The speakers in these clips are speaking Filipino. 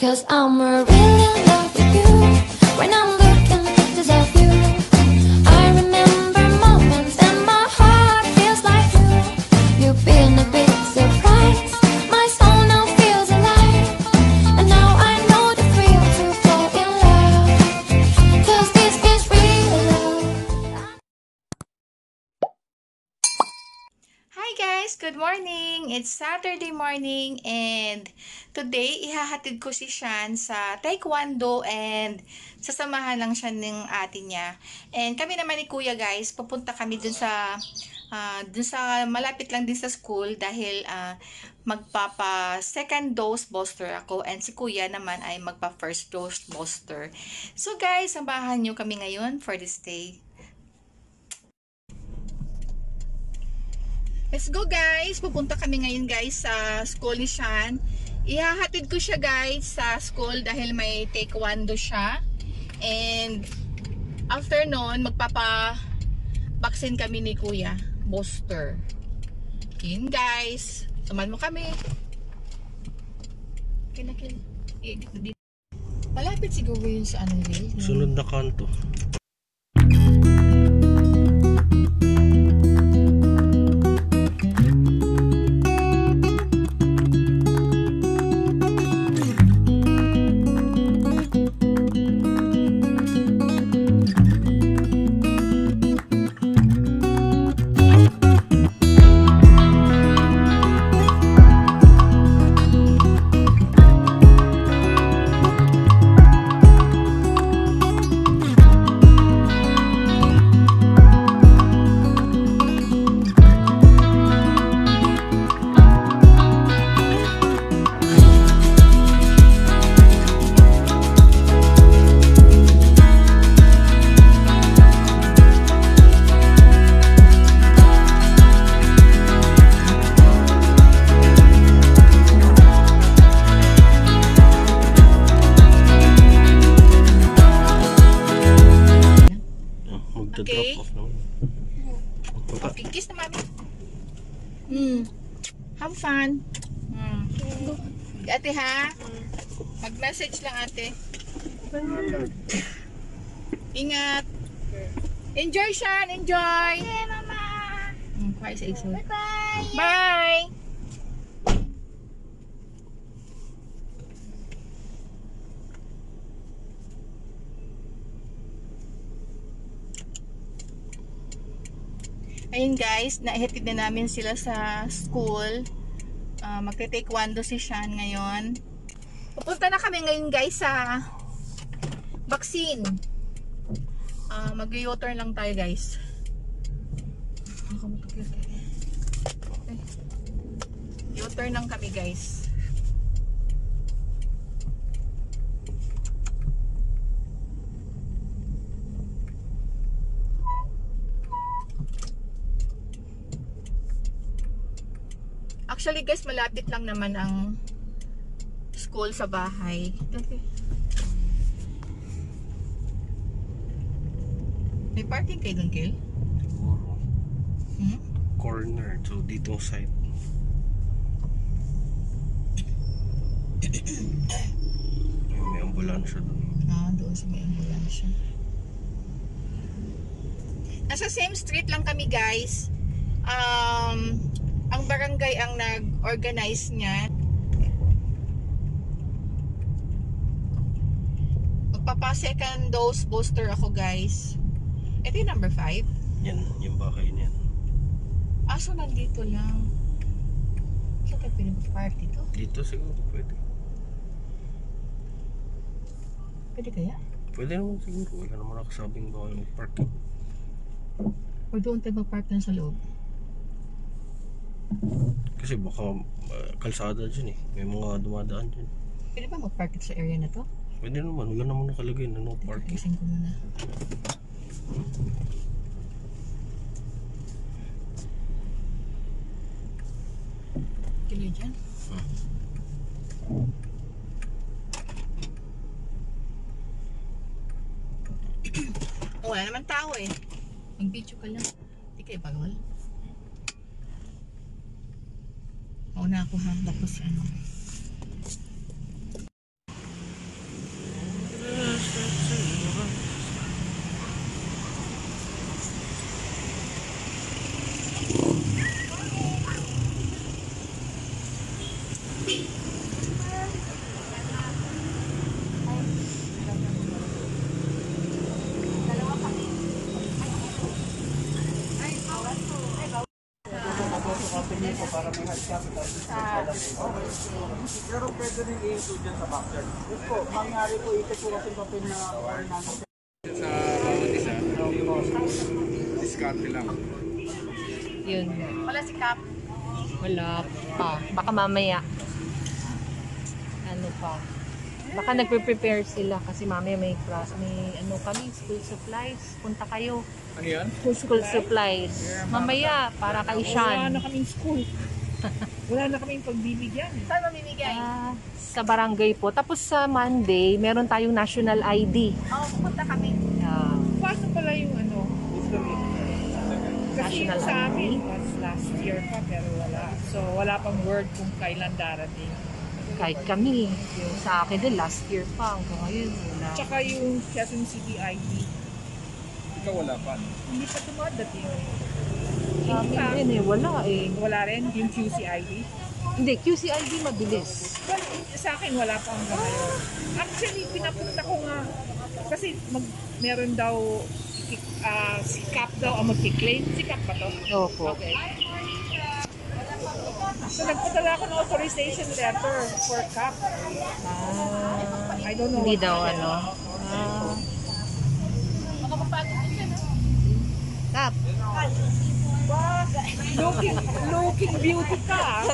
'Cause I'm really in love with you. When I'm looking at pictures of you, I remember moments and my heart feels like you. You've been a big surprise. My soul now feels alive. And now I know the thrill to fall in love. 'Cause this is real love. Hi guys! Good morning! It's Saturday morning and today ihahatid ko si Shan sa Taekwondo and sasamahan lang siya ng ate niya. And kami naman ni Kuya guys, pupunta kami dun sa malapit lang din sa school dahil magpapa second dose booster ako and si Kuya naman ay magpa first dose booster. So guys, samahan nyo kami ngayon for this day. Let's go guys! Pupunta kami ngayon guys sa school ni Shan. Ihahatid ko siya guys sa school dahil may taekwondo siya. And after nun, magpapa-vaccine kami ni Kuya. Booster. Yun guys. Samahan mo kami. Kinakil. Malapit siguro yun sa anong rail. Sunod na kanto. Okay. Drop off naman. Okay, kiss na mami. Have fun. Ate ha? Mag-message lang ate. Ingat. Enjoy Shan, enjoy. Okay, Mama. Bye-bye. Bye. Ayun guys, naihatid na namin sila sa school. Magte-taekwondo si Shan ngayon. Pupunta na kami ngayon guys sa vaccine. Mag-u-turn lang tayo guys. U-turn lang kami guys. Actually guys, malapit lang naman ang school sa bahay. May parking kayo dun, Kil? Siguro. Corner to dito side. May ambulansya doon. Doon sa may ambulansya. Nasa same street lang kami guys. Ang barangay ang nag-organize niya. Magpapa-second dose booster ako guys. Ito yung number 5. Yan, yung bahay niyan. So nandito lang. Saan kayo pinag-park dito? Dito siguro pwede. Pwede kaya? Pwede naman siguro. Wala naman nakasabing bawal mag-park. O doon tayo mag-park na sa loob? Kasi baka kalsada dyan eh. May mga dumadaan dyan. Pwede ba mag-park sa area na to? Pwede naman. Wala naman nakalagay na no parking. Isin ko muna. Kilo dyan? Wala naman tao eh. Mag-video ka lang. Hindi kayo bawal. Mauna ako ha. Tapos ano. Pero pwede rin i-include dyan sa backyard. Yes po, mangyari po, ikot po kasi papel na order namin. Sa bawat isa, diskarte lang. Yun. Wala si Cap. Wala pa. Baka mamaya. Ano pa? Baka nagpe-prepare sila kasi mamaya may class, may ano kami, school supplies. Punta kayo. Ano yan? School supplies. Mamaya, para kay Wala na Sean. kaming school. Wala na kaming pagbibigyan. Saan mamimigay? Sa barangay po. Tapos sa Monday, meron tayong national ID. Pupunta kami. Paano pala yung ano? Kasi National yung sa ID. amin was last year pa pero wala. So wala pang word kung kailan darating. Kahit kami, yung sa akin din, last year pa. Hanggang ngayon, wala. Tsaka yung Quezon City ID, Ikaw wala pa. hindi pa dumadating. Sa amin din eh, wala eh. Wala rin yung QCID. Hindi, QCID mabilis. Well, sa akin wala pa hanggang ngayon. Actually, pinapunta ko nga kasi meron daw si Cap daw ang magki-claim. Si Cap ba to? Opo. Okay. So nagpadala ako ng authorization letter for Cap. I don't know. Hindi what daw happened. Kap, Looking beauty ka.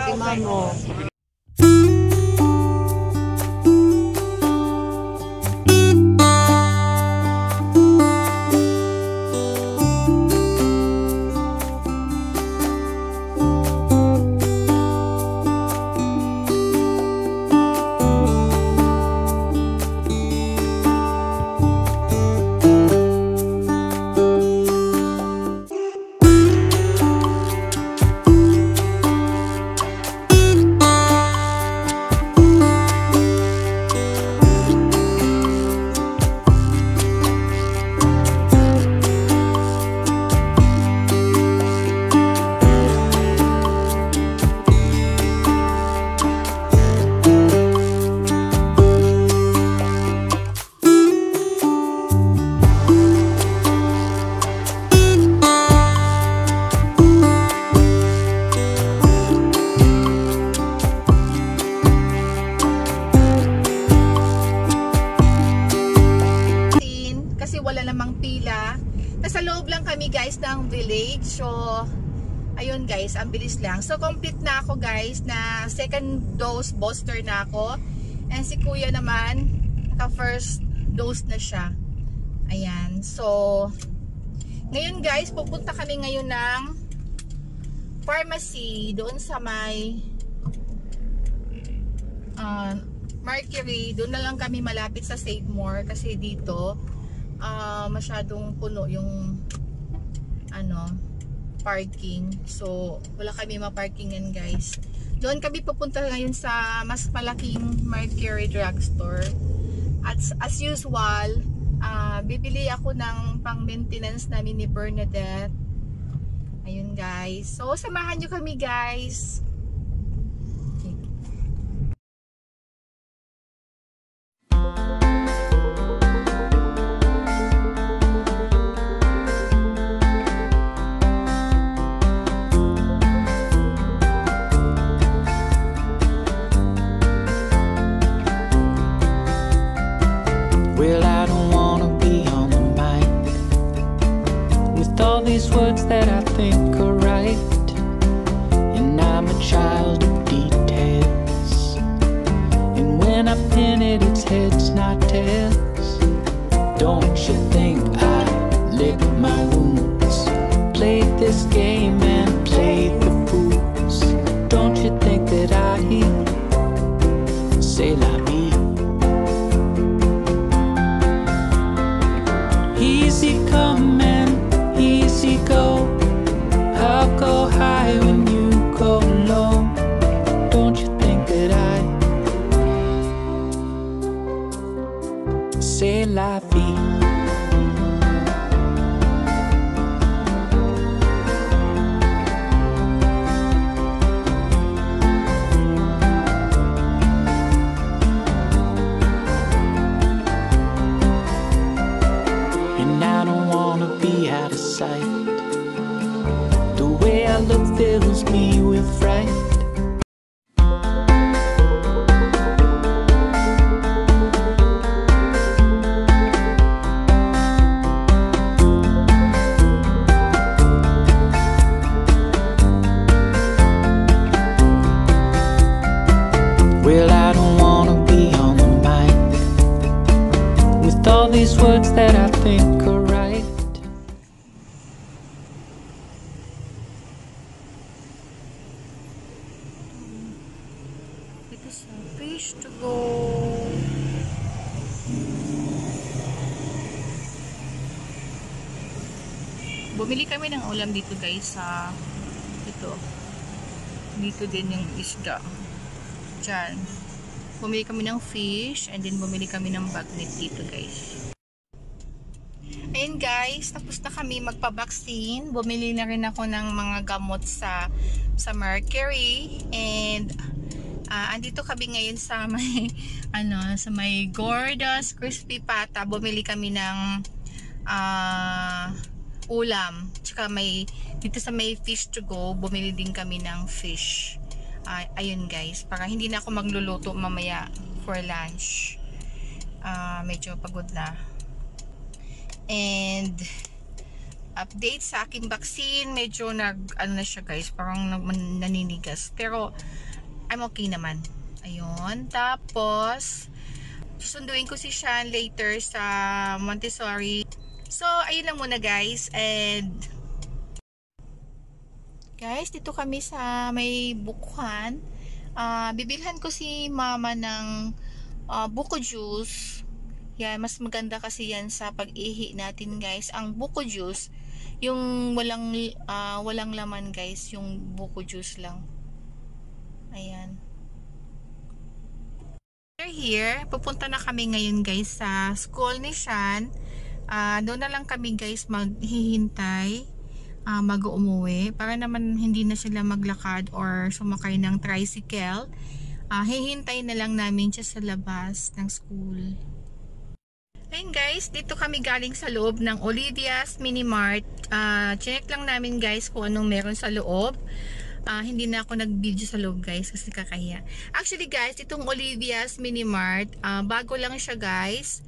si Mamo. Kasi wala namang pila. Nasa loob lang kami guys ng village. So, ayun guys, ang bilis lang. So, complete na ako guys na second dose booster na ako. And si kuya naman, naka first dose na siya. Ayan. So, ngayon guys, pupunta kami ngayon ng pharmacy doon sa may Mercury. Doon na lang kami malapit sa Save More kasi dito masyadong puno yung parking. So wala kami ma-parkingan guys. Doon kami pupunta ngayon sa mas malaking Mercury drugstore. At as usual, bibili ako ng pang-maintenance namin ni Bernadette. Ayun guys. So samahan nyo kami guys. Well, I don't wanna be on the mic with all these words that I think are right, and I'm a child of details, and when I pin it, it's heads, not tails. Don't you think I lick my wounds, played this game and played the fools? Don't you think that I say la vie? Easy come and easy go. I'll go high when you go low. Don't you think that these words that I think are right. Ito sa fish to go. Bumili kami ng ulam dito guys sa ito. Dito din yung isda. Diyan. Bumili kami ng fish and then bumili kami ng bagnet dito guys. Ayun guys, tapos na kami magpa-vaccine. Bumili na rin ako ng mga gamot sa Mercury and andito kami ngayon sa may sa may Gordas Crispy Pata. Bumili kami ng ulam. Tsaka dito sa may fish to go, bumili din kami ng fish. Ayun guys, para hindi na ako magluluto mamaya for lunch. Medyo pagod na. And update sa aking vaccine, medyo na siya guys, parang naninigas. Pero I'm okay naman. Ayun, tapos susunduin ko si Sean later sa Montessori. So, ayun lang muna guys. And guys, dito kami sa may bukuhan. Bibilhan ko si mama ng buko juice. Yan, mas maganda kasi yan sa pag-ihi natin guys. Ang buko juice, yung walang laman guys, yung buko juice lang. Ayan. We're here. Pupunta na kami ngayon guys sa school ni Sean. Doon na lang kami guys maghihintay mag-umuwi para naman hindi na sila maglakad or sumakay ng tricycle. Hihintay na lang namin siya sa labas ng school. Ayun guys, dito kami galing sa loob ng Olivia's Mini Mart. Check lang namin guys kung anong meron sa loob. Hindi na ako nag-video sa loob guys kasi kakahiya. Actually guys, itong Olivia's Mini Mart, bago lang siya guys.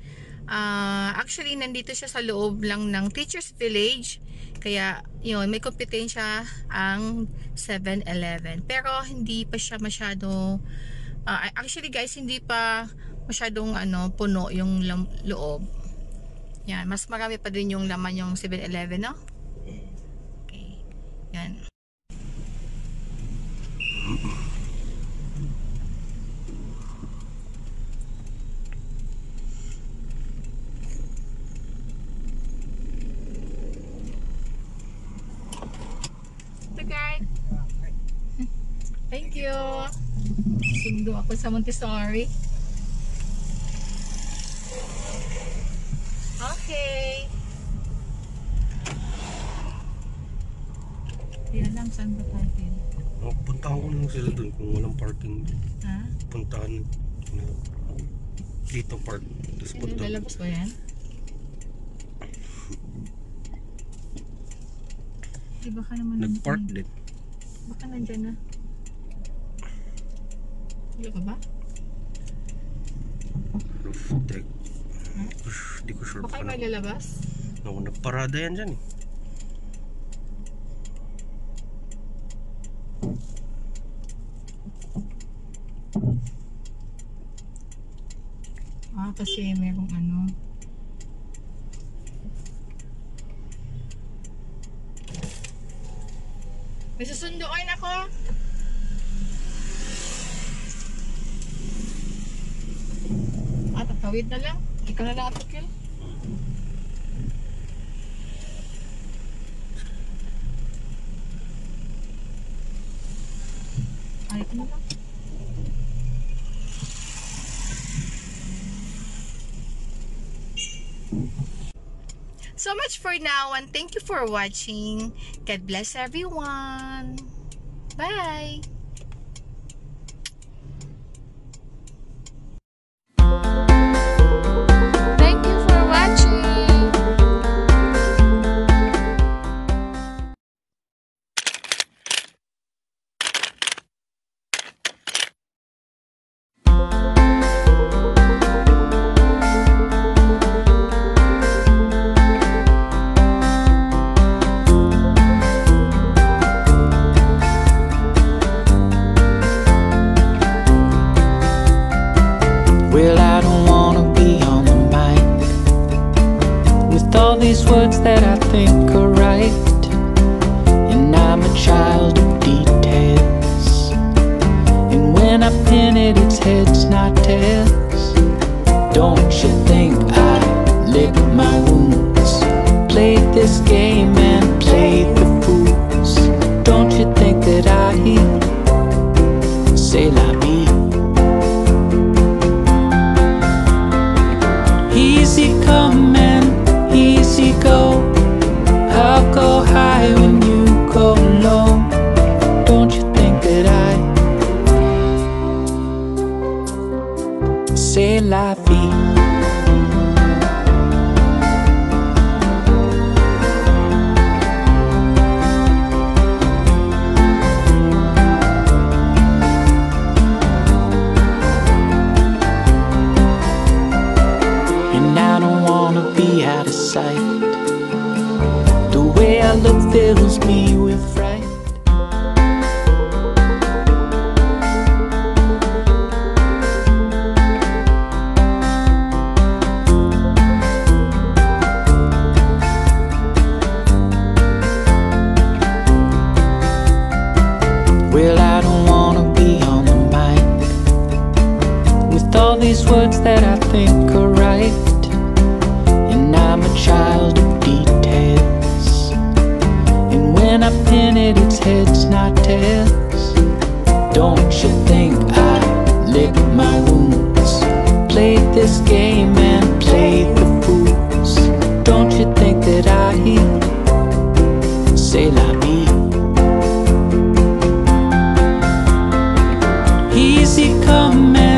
Actually nandito siya sa loob lang ng Teachers Village, kaya yun, may kompetensya ang 7-Eleven, pero hindi pa siya masyado actually guys, hindi pa masyadong puno yung loob. Yan, mas marami pa din yung laman yung 7-Eleven, no? Okay, yan. Thank you. Sundo ako sa Montessori. Okay. Yan lang, saan ba tayo? Puntahan ko lang sila doon kung walang parking. Ha? Puntahan dito park. Tapos punta. Lalabas ba yan? Di baka naman Nag-park din. Baka nandyan na. Wala ka ba? Roof deck. Di ko sure Baka pa may lalabas? No, nagparada yan dyan eh. Kasi merong may susunduin ako. Tatawid na lang. Ikaw na lang atukil. Ay, ito na lang. So much for now and thank you for watching. God bless everyone. Bye. Thank you for watching. Well, I don't wanna be on the mic these words that I think are right, and I'm a child of details. And when I pin it, it's heads, not tails. Don't you think I lick my wounds? Played this game and played the fools. Don't you think that I say la vie? Easy come and easy go. I'll go high when you go low. Don't you think that I say la vie? And I don't wanna be out of sight. The way I look fills me with fright. Well, I don't wanna be on the mic with all these words that I think are right, and I'm a child of details. And when I pin it, it's heads, not tails. Don't you think I lick my wounds? Played this game and played the fools. Don't you think that I say la vie? Easy come and